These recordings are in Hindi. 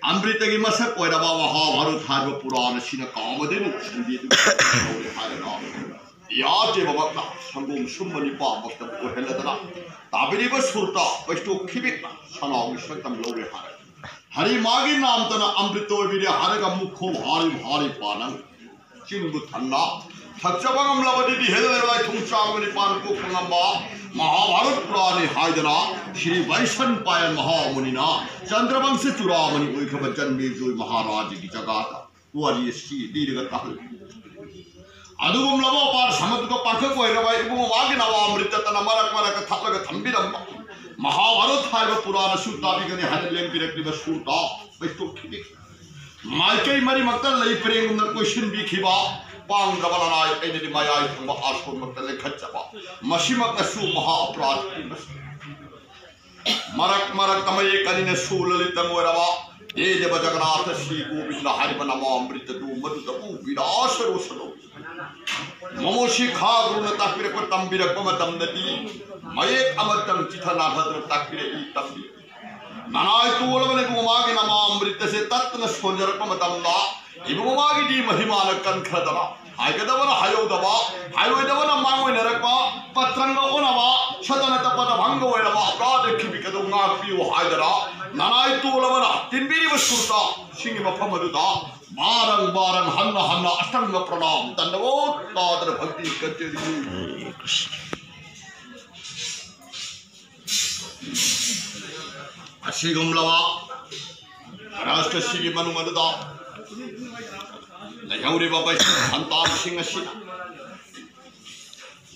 अमृत की मसक महाभारत है पुराण संगम सुमनी पादना ताबीब सुरता वैष्णो खिबिक सनाव सतम लौरे हरि मागी नाम तना अमृतो हरग मुखो भारी भारी पानंग चिंबु थन्ना थक्चबंगम लबदी हेदलाई थुंचांगनि पान को खंगंबा महाभारत पुराणे हायदना श्री वैशन पायन महामुनिना चंद्रवंश चुरामणि ओइखब जन्मे जोय महाराज की जगाता वारी सी दीर्घता अदुगुम लबो पार समुद्र को पाख को हेरबा इबुम वागी नवा अमृत तन मरक मरक थलग थंबिरम महाभारत हायब पुराण सुता बिगनि हरलेम बिरक्ति बसुता वैष्णो खिबिक माइके मरी मक्तल लई प्रेंग न क्वेश्चन भी खिबा पांग गबलनाय एदि मायाय थंबा आसो मक्तल खच्चबा मशिमक सु महा अपराध मरक मरक तमये कलिने सुललित मोरवा ये देव जगन्नाथ श्री गोविंद हरिब नमो अमृत दु मधु दपु विनाश रोसनो ममोशी खा गुण ताकिरे को तंबिर को मतमदति मये अमतम चिथना भद्र ताकिरे ई तंबि नानाय तोलवने गुमागे नमो अमृत से तत्न सोंजर को मतमदा इबुमागे दी महिमान कनखदला हायगदवन हायोदबा हायोदवन मांगोय नरकवा पत्रंग ओनवा सदन तपद भंग ओयलवा अपराध खिबिकदो ngapiu हायदरा नानाय तोलवन तिनबिरि बसुरता सिंहि मफमदुदा बारंग बारंग हन्न हन्न अष्टांग प्रणाम दंडवोत तादर भक्ति कचेरी अशिगुमलवा राष्ट्र सिंहि मनुमदुदा लयौरे बाबा संतान सिंह सिना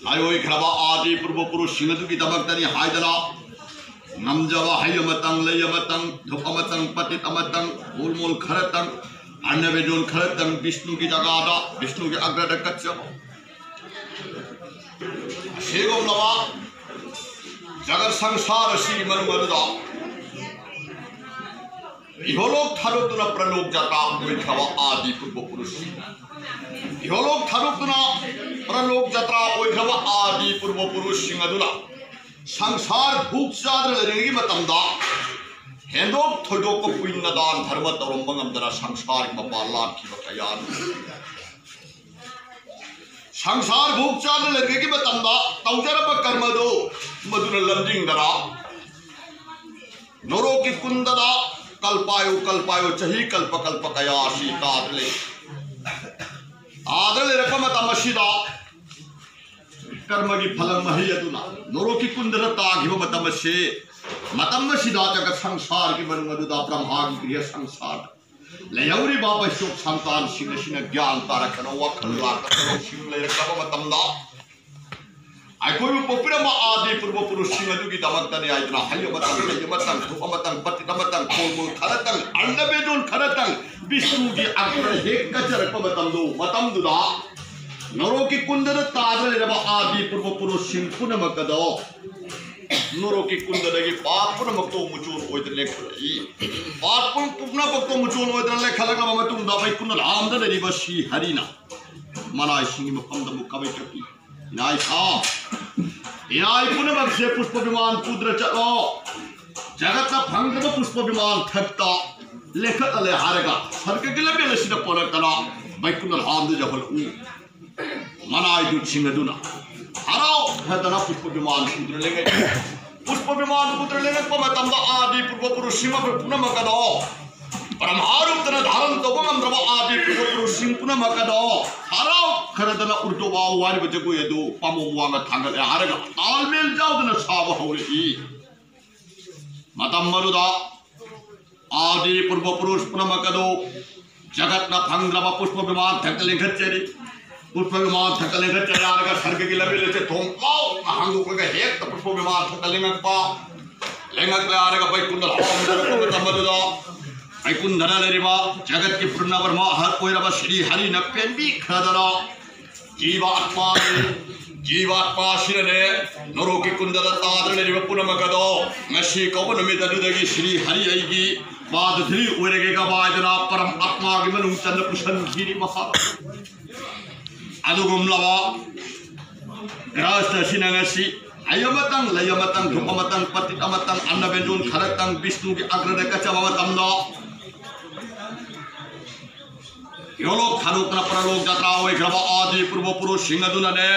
लायोई खरबा आदि पूर्व पुरुष सिंहदु की दमकतनी हायदरा नमजवा हयमतंग लयमतंग धुपमतंग पतितमतंग मूलमूल खरतंग अन्नवेजोन खरतंग विष्णु की जगादा विष्णु के अग्रद कच्चब शेगोम नवा जगत संसार श्री मनुमदुदा इहोलोक थारुतुना प्रलोक जाता ओइखवा आदि पूर्व पुरुष इहोलोक थारुतुना प्रलोक जात्रा ओइखवा आदि पूर्व पुरुष सिंहदुना संसार भूख चादर लेरेगी मतमदा हेंदोक थोदोक को पुण्य दान धर्म तोरंबंग अमदरा संसार मपालान की बकयान संसार भूख चादर लेरेगी मतमदा तौजरब कर्मदो मधुन लंजिंग दरा नोरो की कुंददा कल्पायो कल्पायो चही कल्प कल्प कयाशी तादले आदले रकम तमशिदा कर्म की फलम महियतुना नोरो की कुंदरता घिव मतमशे मतमशिदा जगत संसार की मनुमदुदा ब्रह्मा की क्रिया संसार लयौरी बाबा शोक संतान सिंह सिंह ज्ञान तारकनो वखला करो सिंह ले रकम मतमदा आइकोई पोपिरमा आदि पूर्व पुरुष सिंहदु की दमकतने आइतना हयमतंग धुपमतंग पतितमतंग कोलमूल खरतंग अन्नबेजोन खरतंग विष्णु की अग्र हेक कचर पमतंदु मतमदुदा नरो की कुंदर तादल रबा आदि पूर्व पुरुष सिंह पुनमकदो नरो की कुंदर की पाप पुनमक्तो मुचून ओइदले खई पाप पुनमक्तो मुचून ओइदले खलगा ममतुम दाबै कुंदल आमदन रिबसी हरिना मनाय सिंह मफमद मुकबै चपी नाय था याय पुनमक से पुष्प विमान पुद्र चलो जगत का भंग पुष्प विमान थकता लेखत ले हारेगा हर के गिले बेले सिद पोरकना बैकुनल हामद जहल उ मनाय दु सिंहदुना हराओ हदना पुष्प विमान पुद्र लेंगे पुष्प विमान पुद्र लेंगे पमतंदा आदि पूर्व पुरुष सिंह पुनमकदो परमारूप तना धारण तोगम द्रव आदि पूर्व पुरुष सिंह पुनमकदो हराओ खरदना उर्दो बाव वारी बजको यदो पामो वांगा थांगले हारेगा तालमेल जावदना साव होई मतम मरुदा आदि पूर्व पुरुष पुनमकदो जगत न फंग्रव पुष्प विमान थकले गच्चरी पुष्प विमान थकले गच्चरी हारेगा स्वर्ग की लबेले से थोम पाओ हंगो को हेक पुष्प विमान थकले पा लेंगकले हारेगा बैकुंडल हामदर को मरुदा ऐकुंधर लेरिबा जगत की पूर्ण वर्मा हर कोइरबा श्री हरि न पेंबी खदरा जीवात्मा शिरने नरो की कुंदर तादर लेरिबा पुनमकदो मशी कवन मिददुदगी श्री हरि ऐगी बाद धरी ओरेगे का बाजना परम आत्मा की मनु चंद्र पुष्पन गिरी महा अदुगुम लवा राष्ट्र सिनंगसी Ayamatang layamatang dupamatang patitamatang annabenjun kharatang Vishnu ki agrade kachamatamda yolok kharukna paralok jatra hoy graba adi purva purush singadunane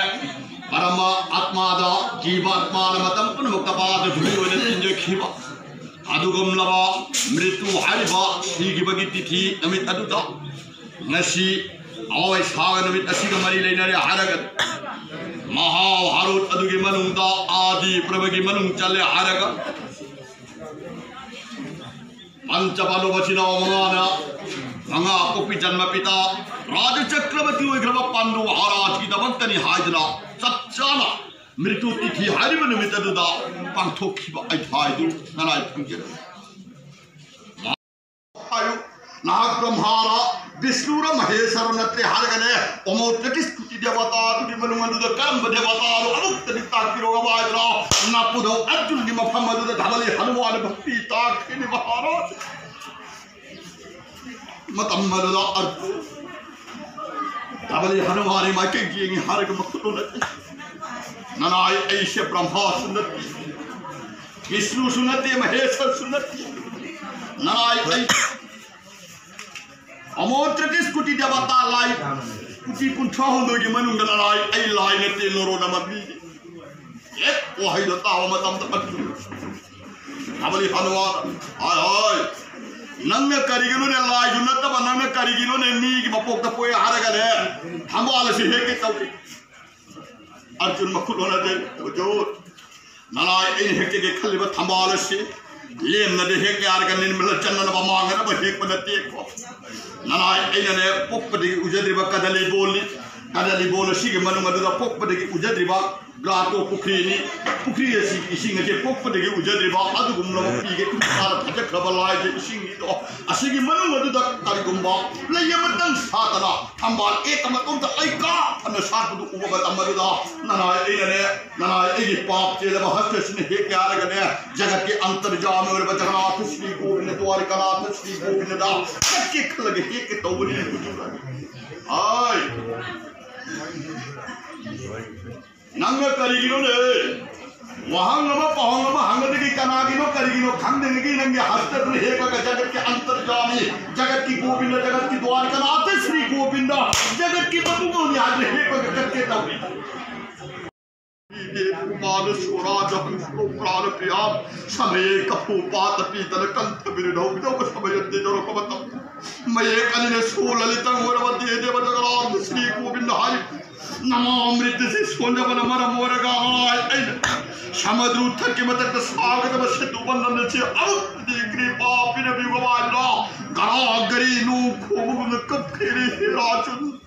parama atmada jivatmana matam punmuktapad dhuli hoine tinje khiba adugam laba mritu hariba sigibagi tithi namit aduda ngasi awai saga namit asiga mari leinare haragat Mahabharut adugi manungda adi prabagi manung chale haraga Panchabalu bachina omana Manga kopi janma pita Raja Chakravati oigrava Pandu Maharaj ki damantani haidra Satchana mritu tithi hariba namitaduda pangthokhiba aithaidu nanai phangera ayu Nag Brahmara Vishnura Maheshwara natre haragane Omotratis kuti devata tudi manumanduda karamba devata amuktani takpiroga vaidra napudo arjun ni maphammaduda dhamali hanuman bhakti takhini maharaj matammaduda arjun dhamali hanumani maike giengi haraga makhutunati nanai aisha brahma sunati Vishnu sunati Maheshwar sunati nanai Amotratis kuti devata lai kuti kunthwa hondogi manung dalai ai lai ne te loro namami ek wahai da tawa matam ta patu abali hanuwa ai nanga karigino ne lai junata ba nanga karigino ne ni gi bapok ta poe haraga ne hambala si heke tawri arjun makhulona de jo nalai ai heke ge khaliba thambala si lem na de heke arga nin mil channa ba mangana ba hek panati ko nanai ainane poppadi ujadriba kadali bol sigi manu maduda poppadi ujadriba glato pukri si ising ke poppadi ujadriba adugumla pige kusara phajak khabalai je ising do asigi manu maduda karigumba layamatang satana ambal ekamatum ta aika ana sarpudu ubaga amaduda nanai egi pap chela bahasne he kyar gane jagat ke antarjam aur bajanath shri govind dwarikanath shri govind da ke lage he ke tawri ai nanga karigino ne wahangama pahangama hangadigi kanagino karigino khandegi nange hastadru he ka jagat ke antarjami jagat ki govind jagat ki dwarikanath shri govind jagat ki babugoni aaj he ka ke tawri मानस स्वराज हंसो प्राण प्रियाम समय कपूपात पीतल कंठ विरधौ विदौ समयन्ते जरो कमतम मये कलिने सोललितं वरवते देवजगराम श्री गोविंद हरि नमो अमृत से सोंजवन मर मोरगा हाय समद्रुथ के मतक स्वागत बसे दुबंदन से अवधि कृपा पिन विगवाला गरा गरी नु खूब कप खेरे राजन